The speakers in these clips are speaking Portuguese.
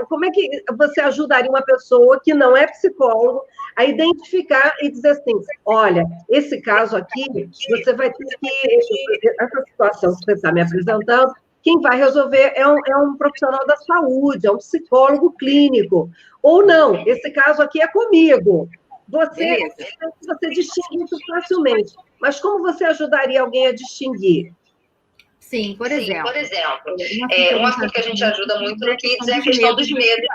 como é que você ajudaria uma pessoa que não é psicólogo a identificar e dizer assim, olha, esse caso aqui, você vai ter que... Essa situação que você está me apresentando, quem vai resolver é um profissional da saúde, é um psicólogo clínico. Ou não, esse caso aqui é comigo. Você distingue isso facilmente. Mas como você ajudaria alguém a distinguir? Sim, por exemplo, um assunto que a gente ajuda muito no Kids é a questão dos medos.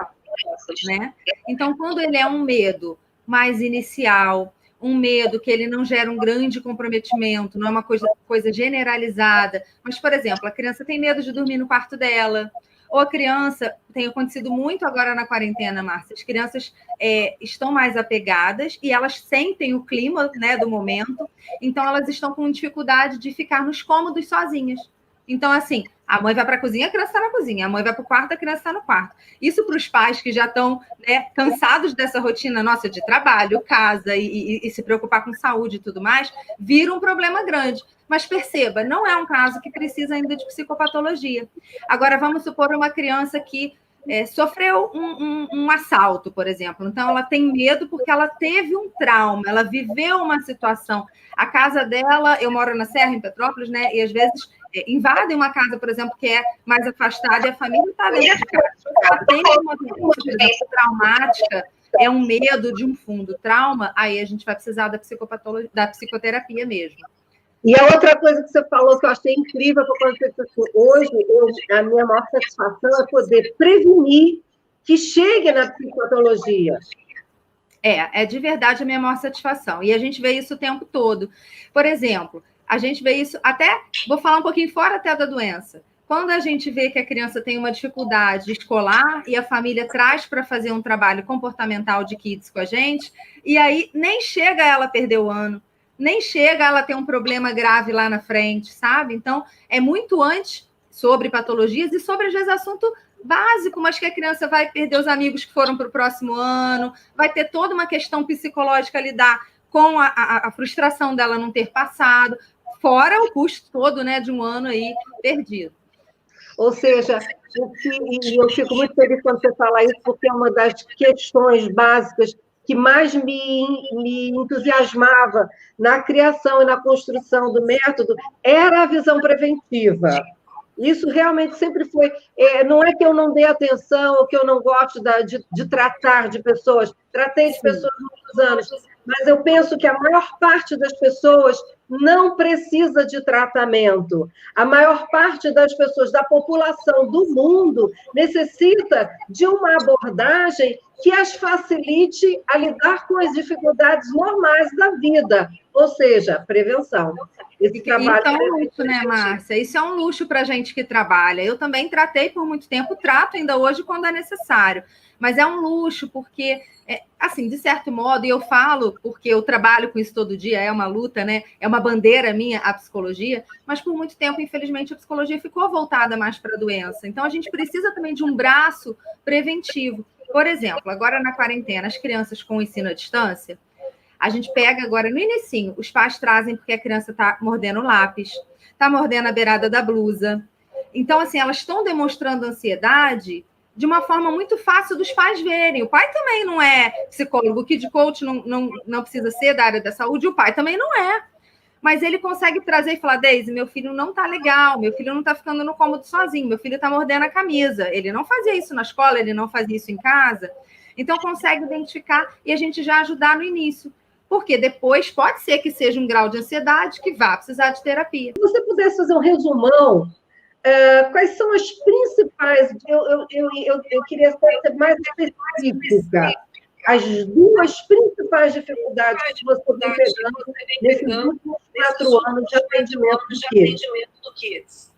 Né? Então, quando ele é um medo mais inicial, um medo que ele não gera um grande comprometimento, não é uma coisa generalizada, mas, por exemplo, a criança tem medo de dormir no quarto dela, ou a criança, tem acontecido muito agora na quarentena, Márcia, as crianças estão mais apegadas e elas sentem o clima, né, do momento, então elas estão com dificuldade de ficar nos cômodos sozinhas. Então, assim, a mãe vai para a cozinha, a criança está na cozinha. A mãe vai para o quarto, a criança está no quarto. Isso para os pais que já estão, né, cansados dessa rotina nossa de trabalho, casa e se preocupar com saúde e tudo mais, vira um problema grande. Mas perceba, não é um caso que precisa ainda de psicopatologia. Agora, vamos supor uma criança que sofreu um assalto, por exemplo. Então, ela tem medo porque ela teve um trauma, ela viveu uma situação. A casa dela, eu moro na Serra, em Petrópolis, né? E às vezes invadem uma casa, por exemplo, que é mais afastada e a família está dentro de casa. Ela tem uma vivência traumática, é um medo de um fundo trauma, aí a gente vai precisar da psicoterapia mesmo. E a outra coisa que você falou que eu achei incrível foi quando você disse assim, hoje a minha maior satisfação é poder prevenir que chegue na psicopatologia. É de verdade a minha maior satisfação. E a gente vê isso o tempo todo. Por exemplo, a gente vê isso até, vou falar um pouquinho fora até da doença. Quando a gente vê que a criança tem uma dificuldade escolar e a família traz para fazer um trabalho comportamental de kids com a gente, e aí nem chega ela a perder o ano, nem chega ela a ter um problema grave lá na frente, sabe? Então, é muito antes sobre patologias e sobre, às vezes, assunto básico, mas que a criança vai perder os amigos que foram para o próximo ano, vai ter toda uma questão psicológica a lidar com a frustração dela não ter passado, fora o custo todo, né, de um ano aí perdido. Ou seja, e eu fico muito feliz quando você fala isso, porque é uma das questões básicas que mais me entusiasmava na criação e na construção do método era a visão preventiva. Isso realmente sempre foi... não é que eu não dê atenção ou que eu não gosto de tratar de pessoas. Tratei de pessoas há muitos anos, mas eu penso que a maior parte das pessoas não precisa de tratamento. A maior parte das pessoas, da população do mundo, necessita de uma abordagem que as facilite a lidar com as dificuldades normais da vida, ou seja, prevenção. Esse trabalho isso é um luxo, né, Márcia? Isso é um luxo para a gente que trabalha. Eu também tratei por muito tempo, trato ainda hoje quando é necessário. Mas é um luxo, porque, assim, de certo modo, e eu falo porque eu trabalho com isso todo dia, é uma luta, né? É uma bandeira minha, a psicologia, mas por muito tempo, infelizmente, a psicologia ficou voltada mais para a doença. Então, a gente precisa também de um braço preventivo. Por exemplo, agora na quarentena, as crianças com o ensino à distância, a gente pega agora no inicinho, os pais trazem porque a criança está mordendo o lápis, está mordendo a beirada da blusa. Então, assim, elas estão demonstrando ansiedade de uma forma muito fácil dos pais verem. O pai também não é psicólogo, o kid coach não precisa ser da área da saúde, o pai também não é. Mas ele consegue trazer e falar, Deise, meu filho não está legal, meu filho não está ficando no cômodo sozinho, meu filho está mordendo a camisa. Ele não fazia isso na escola, ele não fazia isso em casa. Então, consegue identificar e a gente já ajudar no início. Porque depois pode ser que seja um grau de ansiedade que vá precisar de terapia. Se você pudesse fazer um resumão, quais são as principais... Eu queria ser mais específica. As duas principais dificuldades que você vem pegando nesses últimos 4 anos de atendimento do Kids.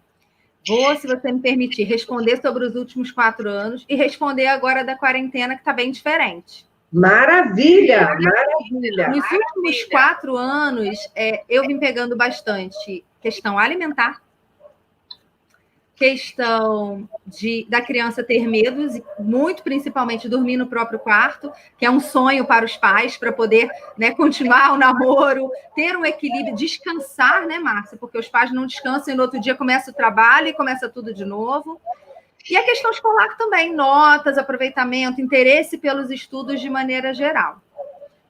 Vou, se você me permitir, responder sobre os últimos 4 anos e responder agora da quarentena, que está bem diferente. Maravilha, maravilha. Nos últimos 4 anos, eu vim pegando bastante questão alimentar, questão da criança ter medos, muito principalmente dormir no próprio quarto, que é um sonho para os pais, para poder, né, continuar o namoro, ter um equilíbrio, descansar, né, Márcia? Porque os pais não descansam e no outro dia começa o trabalho e começa tudo de novo. E a questão escolar também, notas, aproveitamento, interesse pelos estudos de maneira geral.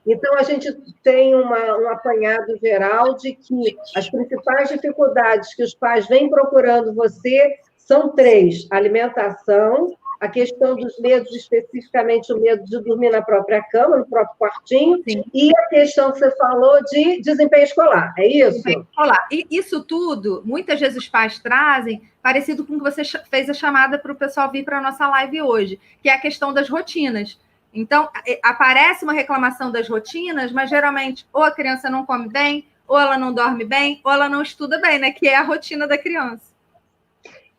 Então, a gente tem um apanhado geral de que as principais dificuldades que os pais vêm procurando você são 3: alimentação, a questão dos medos, especificamente o medo de dormir na própria cama, no próprio quartinho, sim, e a questão que você falou de desempenho escolar, é isso? Desempenho escolar. E isso tudo, muitas vezes os pais trazem, parecido com o que você fez a chamada para o pessoal vir para a nossa live hoje, que é a questão das rotinas. Então, aparece uma reclamação das rotinas, mas geralmente ou a criança não come bem, ou ela não dorme bem, ou ela não estuda bem, né? Que é a rotina da criança.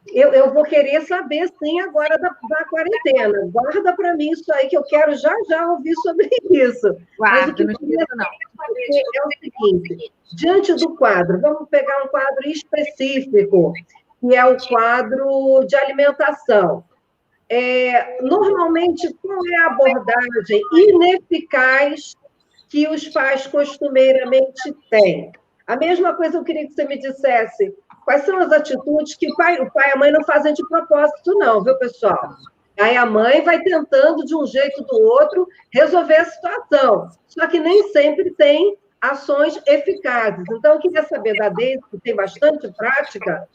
Eu vou querer saber, sim, agora da quarentena. Guarda para mim isso aí, que eu quero já ouvir sobre isso. Guarda, mas o que não. É o seguinte, diante do quadro, vamos pegar um quadro específico, que é o quadro de alimentação. Normalmente, qual é a abordagem ineficaz que os pais costumeiramente têm? A mesma coisa eu queria que você me dissesse. Quais são as atitudes que o pai e a mãe não fazem de propósito, não, viu, pessoal? Aí a mãe vai tentando, de um jeito ou do outro, resolver a situação. Só que nem sempre tem ações eficazes. Então, eu queria saber da Deise, que tem bastante prática,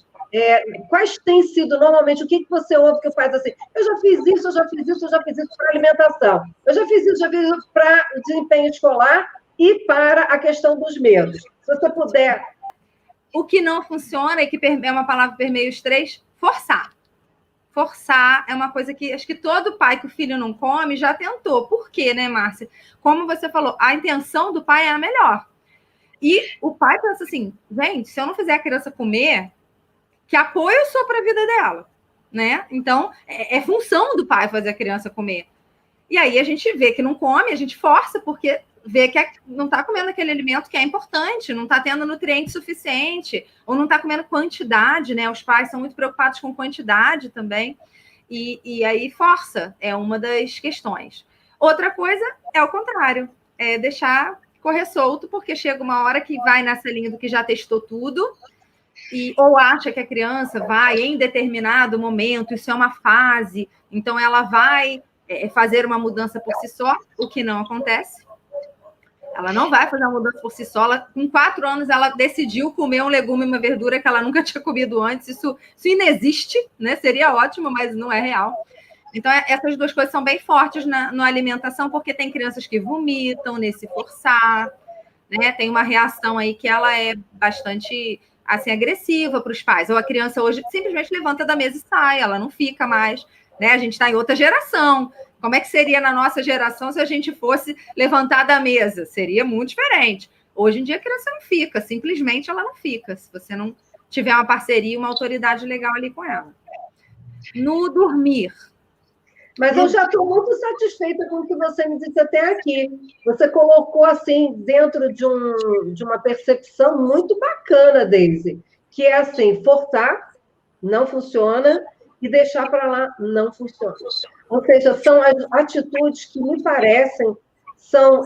quais têm sido, normalmente, o que você ouve que faz assim? Eu já fiz isso, eu já fiz isso, eu já fiz isso para alimentação. Eu já fiz isso para o desempenho escolar e para a questão dos medos. Se você puder... O que não funciona, e que é uma palavra que permeia os 3, forçar. Forçar é uma coisa que acho que todo pai que o filho não come já tentou. Por quê, né, Márcia? Como você falou, a intenção do pai é a melhor. E o pai pensa assim, gente, se eu não fizer a criança comer, que apoio eu sou para a vida dela, né? Então, é função do pai fazer a criança comer. E aí a gente vê que não come, a gente força, porque vê que não está comendo aquele alimento que é importante, não está tendo nutriente suficiente, ou não está comendo quantidade, né? Os pais são muito preocupados com quantidade também, e aí força, é uma das questões. Outra coisa é o contrário, é deixar correr solto, porque chega uma hora que vai nessa linha do que já testou tudo, ou acha que a criança vai em determinado momento, isso é uma fase, então ela vai fazer uma mudança por si só, o que não acontece. Ela não vai fazer uma mudança por si só. Com 4 anos, ela decidiu comer um legume e uma verdura que ela nunca tinha comido antes. Isso inexiste, né? Seria ótimo, mas não é real. Então, essas 2 coisas são bem fortes na alimentação, porque tem crianças que vomitam nesse forçar, né? Tem uma reação aí que ela é bastante assim, agressiva para os pais. Ou a criança hoje simplesmente levanta da mesa e sai, ela não fica mais, né? A gente está em outra geração. Como é que seria na nossa geração se a gente fosse levantar da mesa? Seria muito diferente. Hoje em dia a criança não fica, simplesmente ela não fica, se você não tiver uma parceria, uma autoridade legal ali com ela. No dormir. Mas eu já estou muito satisfeita com o que você me disse até aqui. Você colocou, assim, dentro de uma percepção muito bacana, Deise, que é assim, forçar, não funciona, e deixar para lá, não funciona. Ou seja, são as atitudes que me parecem são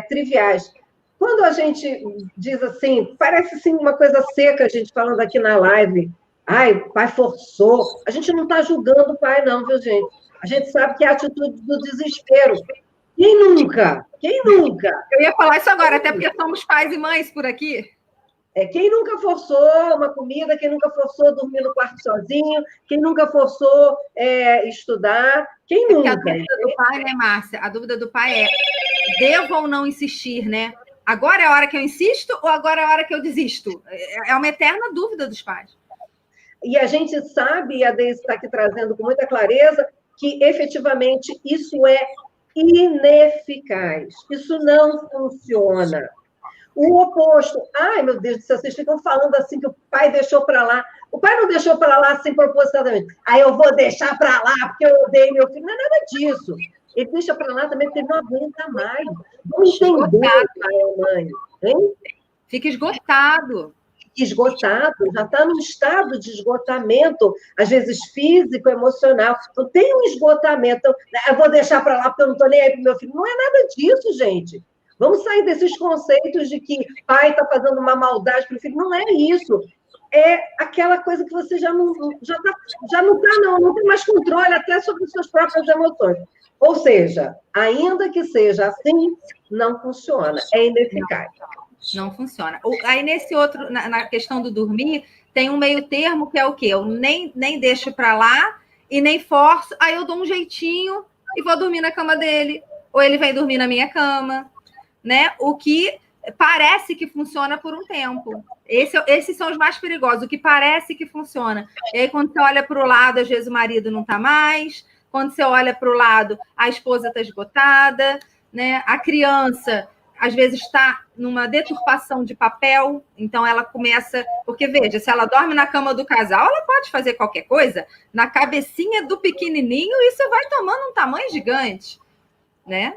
triviais. Quando a gente diz assim, parece assim, uma coisa seca, a gente falando aqui na live, o pai forçou. A gente não está julgando o pai, não, viu, gente? A gente sabe que é a atitude do desespero. Quem nunca? Quem nunca? Eu ia falar isso agora, até porque somos pais e mães por aqui. Quem nunca forçou uma comida, quem nunca forçou dormir no quarto sozinho, quem nunca forçou estudar, quem nunca? A dúvida do pai, né, Márcia? A dúvida do pai é, devo ou não insistir, né? Agora é a hora que eu insisto ou agora é a hora que eu desisto? É uma eterna dúvida dos pais. E a gente sabe, e a Deise está aqui trazendo com muita clareza, que efetivamente isso é ineficaz. Isso não funciona. O oposto. Ai, meu Deus do céu, vocês ficam falando assim que o pai deixou para lá. O pai não deixou para lá assim propositadamente. Eu vou deixar para lá porque eu odeio meu filho. Não é nada disso. Ele deixa para lá também porque ele não aguenta mais. Vamos entender, pai e mãe. Hein? Fica esgotado. Esgotado, já está num estado de esgotamento, às vezes físico, emocional. Então, tem um esgotamento. Então, eu vou deixar para lá porque eu não estou nem aí para o meu filho. Não é nada disso, gente. Vamos sair desses conceitos de que pai está fazendo uma maldade para o filho. Não é isso. é aquela coisa que você não tem mais controle até sobre as suas próprias emoções. Ou seja, ainda que seja assim, não funciona, é ineficaz. Não funciona. Aí, nesse outro, na questão do dormir, tem um meio termo que é o quê? Eu nem deixo para lá e nem forço, aí eu dou um jeitinho e vou dormir na cama dele, ou ele vem dormir na minha cama, né? O que parece que funciona por um tempo. Esses são os mais perigosos, o que parece que funciona. E aí, quando você olha para o lado, às vezes o marido não está mais, quando você olha para o lado, a esposa está esgotada, né? A criança, às vezes, está numa deturpação de papel, então ela começa... Porque, veja, se ela dorme na cama do casal, ela pode fazer qualquer coisa, na cabecinha do pequenininho, isso vai tomando um tamanho gigante, né?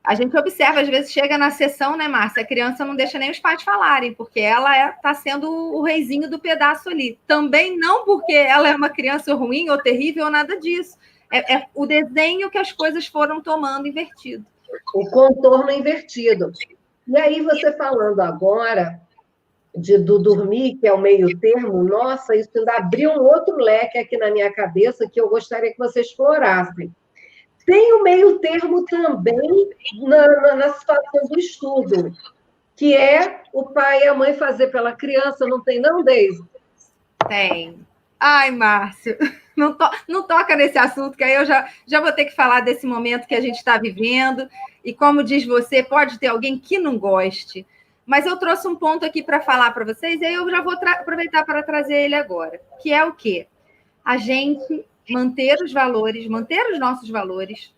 A gente observa, às vezes, chega na sessão, né, Márcia? A criança não deixa nem os pais falarem, porque ela está sendo o reizinho do pedaço ali. Também não porque ela é uma criança ruim ou terrível ou nada disso. É o desenho que as coisas foram tomando invertido. O contorno invertido. E aí, você falando agora do dormir, que é o meio termo, nossa, isso ainda abriu um outro leque aqui na minha cabeça que eu gostaria que você explorasse. Tem o meio termo também na situação do estudo, que é o pai e a mãe fazer pela criança, não tem não, Deise? Tem. Ai, Márcio, não toca nesse assunto, que aí eu já vou ter que falar desse momento que a gente está vivendo, e como diz você, pode ter alguém que não goste, mas eu trouxe um ponto aqui para falar para vocês, e aí eu já vou aproveitar para trazer ele agora, que é o quê? A gente manter os valores, manter os nossos valores,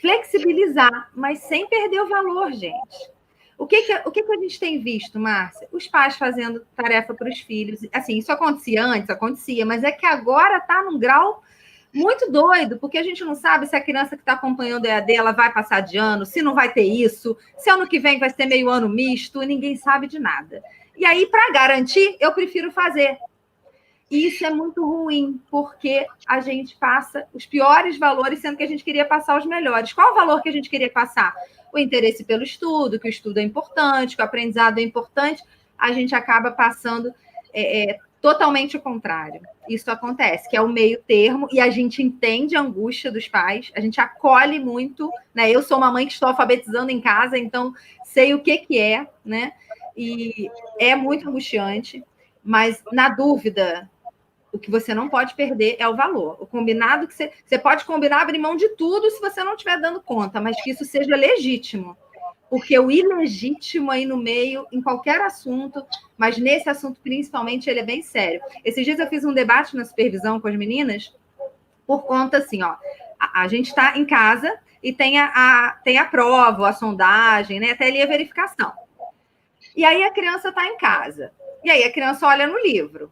flexibilizar, mas sem perder o valor, gente. O que a gente tem visto, Márcia? Os pais fazendo tarefa para os filhos. Assim, isso acontecia antes, acontecia, mas é que agora está num grau muito doido, porque a gente não sabe se a criança que está acompanhando a EAD ela vai passar de ano, se não vai ter isso, se ano que vem vai ser meio ano misto, ninguém sabe de nada. E aí, para garantir, eu prefiro fazer. E isso é muito ruim, porque a gente passa os piores valores, sendo que a gente queria passar os melhores. Qual o valor que a gente queria passar? O interesse pelo estudo, que o estudo é importante, que o aprendizado é importante, a gente acaba passando totalmente o contrário. Isso acontece, que é o meio termo, e a gente entende a angústia dos pais, a gente acolhe muito, né? Eu sou uma mãe que estou alfabetizando em casa, então sei o que é, né? E é muito angustiante, mas na dúvida... O que você não pode perder é o valor. O combinado que você pode combinar abrir mão de tudo se você não estiver dando conta, mas que isso seja legítimo. Porque o ilegítimo aí no meio, em qualquer assunto, mas nesse assunto principalmente, ele é bem sério. Esses dias eu fiz um debate na supervisão com as meninas, por conta assim, ó, a gente está em casa e tem a prova, a sondagem, né? Até ali a verificação. E aí a criança está em casa. E aí a criança olha no livro.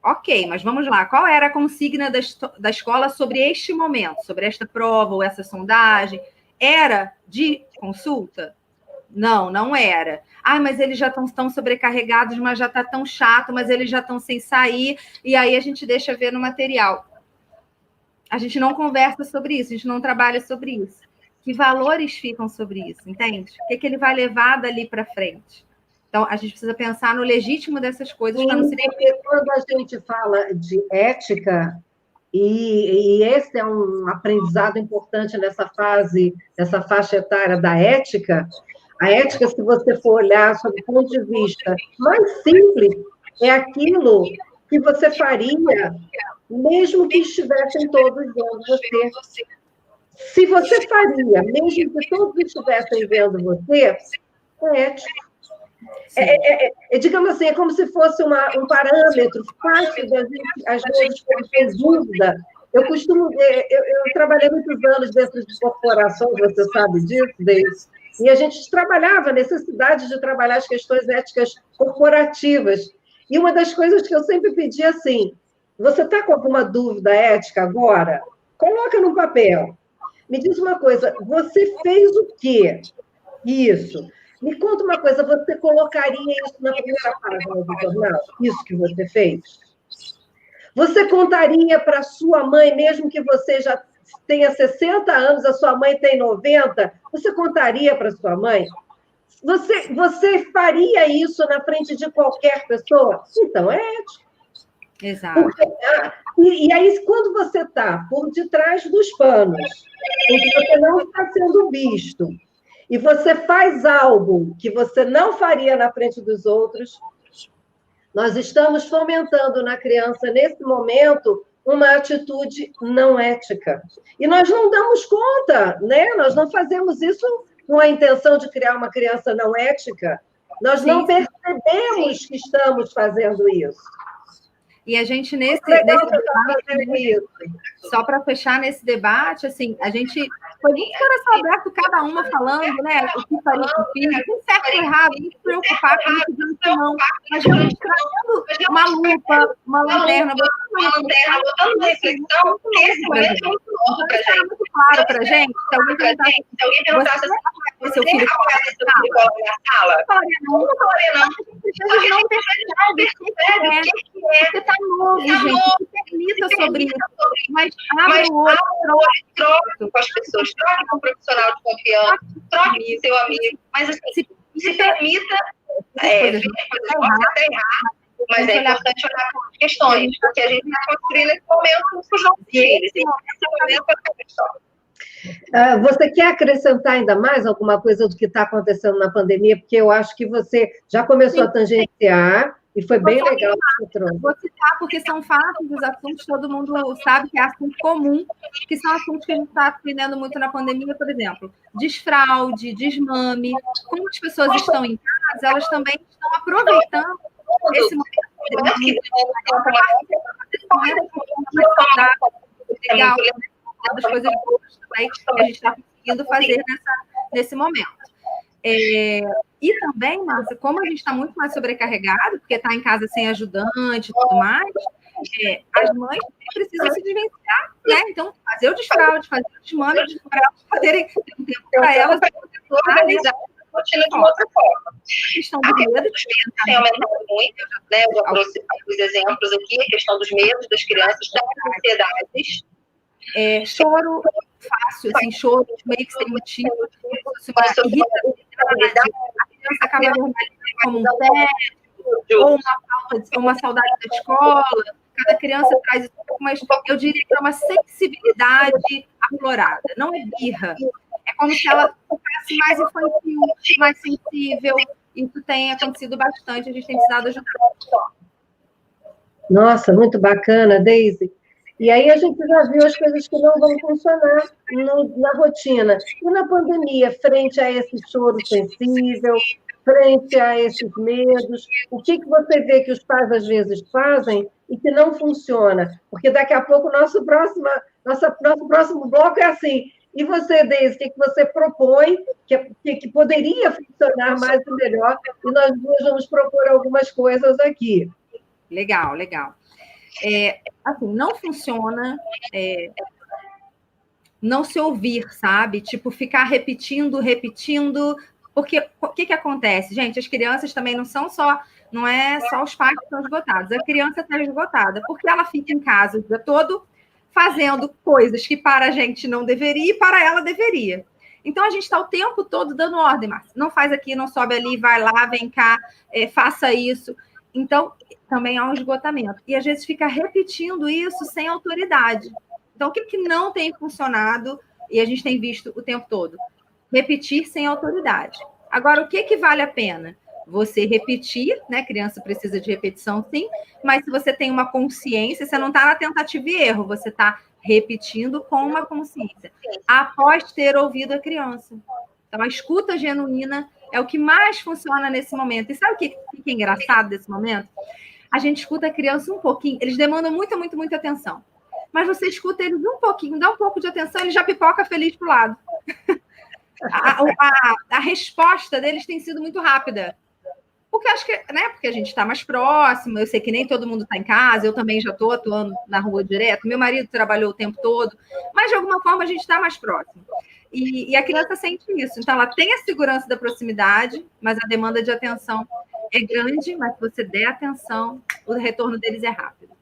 Ok, mas vamos lá. Qual era a consigna da escola sobre este momento, sobre esta prova ou essa sondagem? Era de consulta? Não, não era. Ah, mas eles já estão sobrecarregados, mas já está tão chato, mas eles já estão sem sair, e aí a gente deixa ver no material. A gente não conversa sobre isso, a gente não trabalha sobre isso. Que valores ficam sobre isso, entende? O que ele vai levar dali para frente? Então, a gente precisa pensar no legítimo dessas coisas. Sim, porque quando a gente fala de ética, e esse é um aprendizado importante nessa faixa etária da ética, a ética, se você for olhar sob o ponto de vista mais simples, é aquilo que você faria mesmo que estivessem todos vendo você. Se você faria, mesmo que todos estivessem vendo você, é ética. Digamos assim, é como se fosse um parâmetro fácil da gente, às vezes, ter dúvida. Eu trabalhei muitos anos dentro de corporações, você sabe disso, Deise, e a gente trabalhava a necessidade de trabalhar as questões éticas corporativas. E uma das coisas que eu sempre pedi assim, você está com alguma dúvida ética agora? Coloca no papel. Me diz uma coisa, você fez o quê? Isso. Me conta uma coisa, você colocaria isso na primeira página do jornal? Isso que você fez? Você contaria para sua mãe, mesmo que você já tenha 60 anos, a sua mãe tem 90, você contaria para sua mãe? Você faria isso na frente de qualquer pessoa? Então, é ético. Exato. E aí, quando você está por detrás dos panos, em que você não está sendo visto, e você faz algo que você não faria na frente dos outros, nós estamos fomentando na criança, nesse momento, uma atitude não ética. E nós não damos conta, né? Nós não fazemos isso com a intenção de criar uma criança não ética. Nós não percebemos que estamos fazendo isso. E a gente, nesse debate, só para fechar nesse debate, assim, a gente foi muito coração aberto, cada uma falando, né, o que faria com o filho, tem certo ou errado, não se preocupar com isso, não. Mas a gente trazendo uma lupa, uma lanterna, botando uma reflexão, esse momento é muito novo para a gente. Muito claro para a gente, se alguém perguntasse se seu filho cola na sala, não falaria não. Vocês não percebem o que é. Você está novo, gente. Permita sobre isso. Mas abre o olho, troque com as pessoas, troque com um profissional de confiança, troque com seu amigo. Mas assim, se permita ver coisas podem até errar, mas é importante olhar para as questões, porque a gente está construindo esse momento com os nossos filhos. Esse momento é a questão. Você quer acrescentar ainda mais alguma coisa do que está acontecendo na pandemia? Porque eu acho que você já começou a tangenciar e foi bem legal. Vou citar, porque são fatos, os assuntos, todo mundo sabe que é assunto comum, que são assuntos que a gente está aprendendo muito na pandemia, por exemplo, desfraude, desmame. Como as pessoas estão em casa, elas também estão aproveitando esse momento legal, das coisas boas também que a gente está conseguindo fazer nesse momento. E também, Márcia, como a gente está muito mais sobrecarregado, porque está em casa sem ajudante e tudo mais, as mães precisam se vivenciar, né? Então, fazer o desfraude, fazer o desmame, para elas poderem ter um tempo para elas organizar a rotina de outra forma. A questão dos medos tem aumentado muito, né? Eu já trouxe alguns exemplos aqui, a questão dos medos das crianças, das ansiedades. Choro fácil, assim, choro meio que sem motivo, uma irritabilidade, a criança acaba verbalizando como um tédio, ou uma saudade da escola. Cada criança traz isso, mas eu diria que é uma sensibilidade aflorada, não é birra. É como se ela fosse mais infantil, mais sensível. Isso tem acontecido bastante, a gente tem precisado ajudar. Nossa, muito bacana, Deise. E aí a gente já viu as coisas que não vão funcionar na rotina. E na pandemia, frente a esse choro sensível, frente a esses medos, o que você vê que os pais às vezes fazem e que não funciona? Porque daqui a pouco o nosso próximo bloco é assim. E você, Deise, o que você propõe que poderia funcionar mais e melhor? E nós duas vamos propor algumas coisas aqui. Legal, legal. Assim, não funciona não se ouvir, sabe? Tipo, ficar repetindo, porque o que acontece? Gente, as crianças também não é só os pais que estão esgotados, a criança está esgotada, porque ela fica em casa o dia todo fazendo coisas que para a gente não deveria e para ela deveria. Então, a gente está o tempo todo dando ordem, Márcia. Não faz aqui, não sobe ali, vai lá, vem cá, faça isso. Então, também há um esgotamento. E, às vezes, fica repetindo isso sem autoridade. Então, o que não tem funcionado, e a gente tem visto o tempo todo? Repetir sem autoridade. Agora, o que vale a pena? Você repetir, né? Criança precisa de repetição, sim, mas se você tem uma consciência, você não está na tentativa e erro, você está repetindo com uma consciência, após ter ouvido a criança. Então, a escuta genuína é o que mais funciona nesse momento. E sabe o que fica engraçado desse momento? A gente escuta a criança um pouquinho, eles demandam muita atenção. Mas você escuta eles um pouquinho, dá um pouco de atenção, ele já pipoca feliz pro lado. A resposta deles tem sido muito rápida. Porque acho que, né? Porque a gente está mais próximo, eu sei que nem todo mundo está em casa, eu também já estou atuando na rua direto, meu marido trabalhou o tempo todo, mas de alguma forma a gente está mais próximo. E a criança sente isso. Então, ela tem a segurança da proximidade, mas a demanda de atenção é grande, mas se você der atenção, o retorno deles é rápido.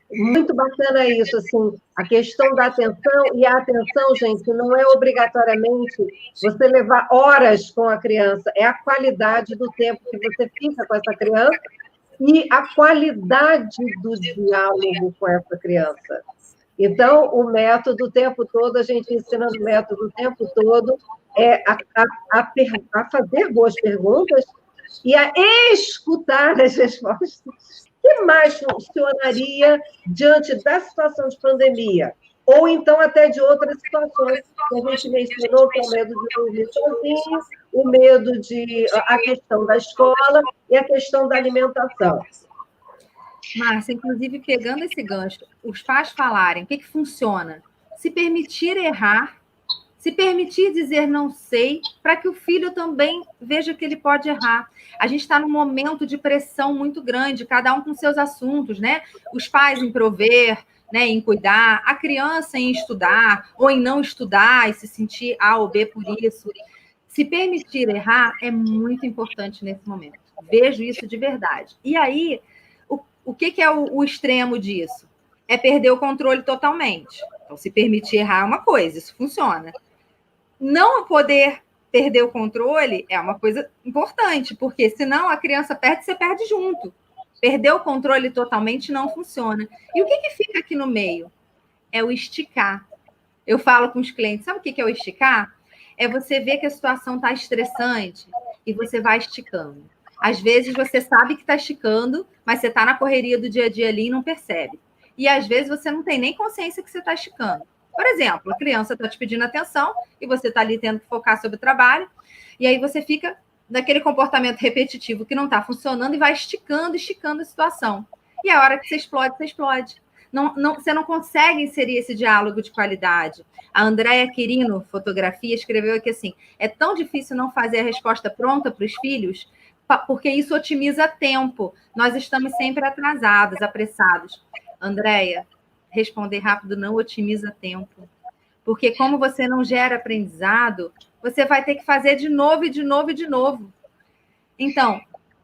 Muito bacana isso, assim, a questão da atenção, e a atenção, gente, não é obrigatoriamente você levar horas com a criança, é a qualidade do tempo que você fica com essa criança e a qualidade do diálogo com essa criança. Então, o método o tempo todo, a gente ensinando o método o tempo todo, é a fazer boas perguntas e a escutar as respostas. O que mais funcionaria diante da situação de pandemia? Ou então até de outras situações que a gente mencionou, que é o medo de dormir sozinho, o medo a questão da escola e a questão da alimentação. Márcia, inclusive, pegando esse gancho, os pais falarem o que funciona, se permitir errar, se permitir dizer não sei, para que o filho também veja que ele pode errar. A gente está num momento de pressão muito grande, cada um com seus assuntos, né? Os pais em prover, né, em cuidar, a criança em estudar, ou em não estudar e se sentir A ou B por isso. Se permitir errar é muito importante nesse momento. Vejo isso de verdade. E aí, o que é o extremo disso? É perder o controle totalmente. Então, se permitir errar é uma coisa, isso funciona. Não poder perder o controle é uma coisa importante, porque senão a criança perde, você perde junto. Perder o controle totalmente não funciona. E o que fica aqui no meio? É o esticar. Eu falo com os clientes, sabe o que é o esticar? É você ver que a situação está estressante e você vai esticando. Às vezes você sabe que está esticando, mas você está na correria do dia a dia ali e não percebe. E às vezes você não tem nem consciência que você está esticando. Por exemplo, a criança está te pedindo atenção e você está ali tendo que focar sobre o trabalho, e aí você fica naquele comportamento repetitivo que não está funcionando e vai esticando a situação. E a hora que você explode, você explode. Você não consegue inserir esse diálogo de qualidade. A Andréia Quirino, fotografia, escreveu aqui assim, é tão difícil não fazer a resposta pronta para os filhos, porque isso otimiza tempo. Nós estamos sempre atrasados, apressados. Andréia, responder rápido não otimiza tempo. Porque como você não gera aprendizado, você vai ter que fazer de novo e de novo e de novo. Então,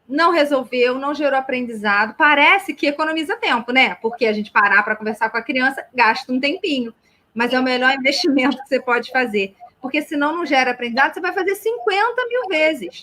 não resolveu, não gerou aprendizado, parece que economiza tempo, né? Porque a gente parar para conversar com a criança, gasta um tempinho. Mas é o melhor investimento que você pode fazer. Porque senão não gera aprendizado, você vai fazer 50 mil vezes.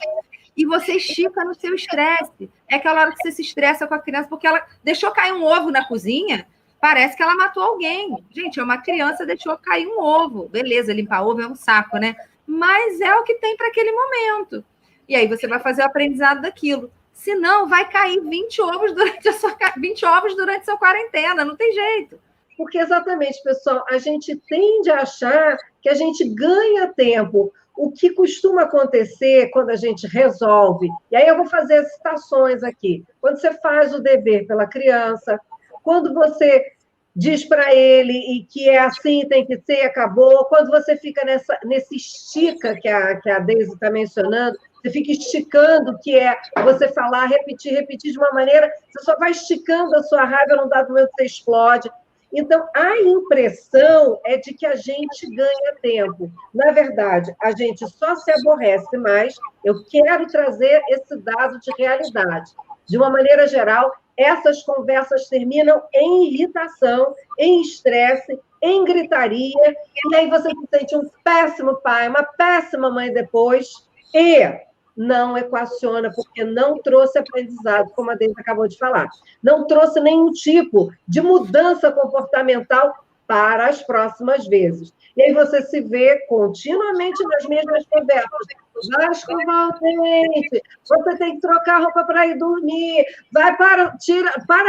E você estica no seu estresse. É aquela hora que você se estressa com a criança, porque ela deixou cair um ovo na cozinha, parece que ela matou alguém. Gente, é uma criança, deixou cair um ovo. Beleza, limpar ovo é um saco, né? Mas é o que tem para aquele momento. E aí você vai fazer o aprendizado daquilo. Senão, vai cair 20 ovos durante a sua quarentena. Não tem jeito. Porque, exatamente, pessoal, a gente tende a achar que a gente ganha tempo. O que costuma acontecer quando a gente resolve, e aí eu vou fazer as citações aqui, quando você faz o dever pela criança, quando você diz para ele e que é assim, tem que ser, acabou, quando você fica nesse estica que a Deise está mencionando, você fica esticando, que é você falar, repetir de uma maneira, você só vai esticando a sua raiva, num dado momento você explode. Então, a impressão é de que a gente ganha tempo. Na verdade, a gente só se aborrece mais. Eu quero trazer esse dado de realidade. De uma maneira geral, essas conversas terminam em irritação, em estresse, em gritaria, e aí você se sente um péssimo pai, uma péssima mãe depois, e não equaciona, porque não trouxe aprendizado, como a Deise acabou de falar. Não trouxe nenhum tipo de mudança comportamental para as próximas vezes. E aí você se vê continuamente nas mesmas conversas. Vai escovar o dente, você tem que trocar a roupa para ir dormir, para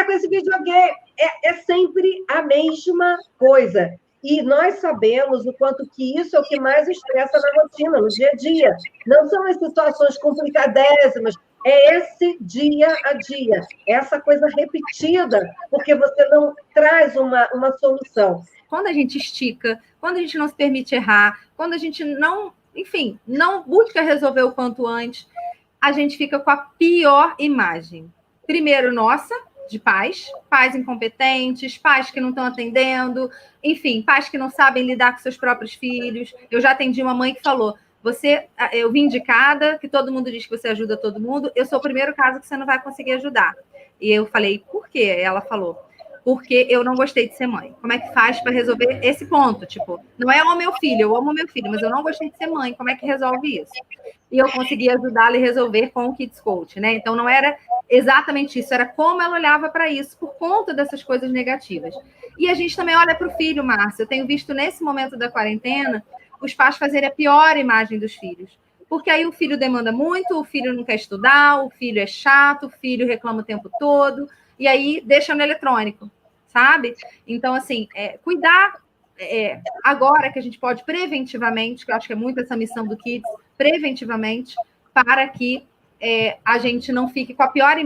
com esse videogame. É sempre a mesma coisa. E nós sabemos o quanto que isso é o que mais estressa na rotina, no dia a dia. Não são as situações complicadésimas, é esse dia a dia, essa coisa repetida, porque você não traz uma solução. Quando a gente estica, quando a gente não se permite errar, quando a gente não busca resolver o quanto antes, a gente fica com a pior imagem. Primeiro, nossa, de pais incompetentes, pais que não estão atendendo, enfim, pais que não sabem lidar com seus próprios filhos. Eu já atendi uma mãe que falou, eu vim indicada, que todo mundo diz que você ajuda todo mundo, eu sou o primeiro caso que você não vai conseguir ajudar. E eu falei, por quê? Ela falou, porque eu não gostei de ser mãe. Como é que faz para resolver esse ponto? Tipo, não é o meu filho, eu amo meu filho, mas eu não gostei de ser mãe. Como é que resolve isso? E eu consegui ajudá-la a resolver com o Kids Coach, né? Então, não era exatamente isso, era como ela olhava para isso por conta dessas coisas negativas. E a gente também olha para o filho, Márcia. Eu tenho visto nesse momento da quarentena os pais fazerem a pior imagem dos filhos. Porque aí o filho demanda muito, o filho não quer estudar, o filho é chato, o filho reclama o tempo todo, e aí deixa no eletrônico, sabe? Então, assim, cuidar agora que a gente pode preventivamente, que eu acho que é muito essa missão do Kids, preventivamente, para que a gente não fique com a pior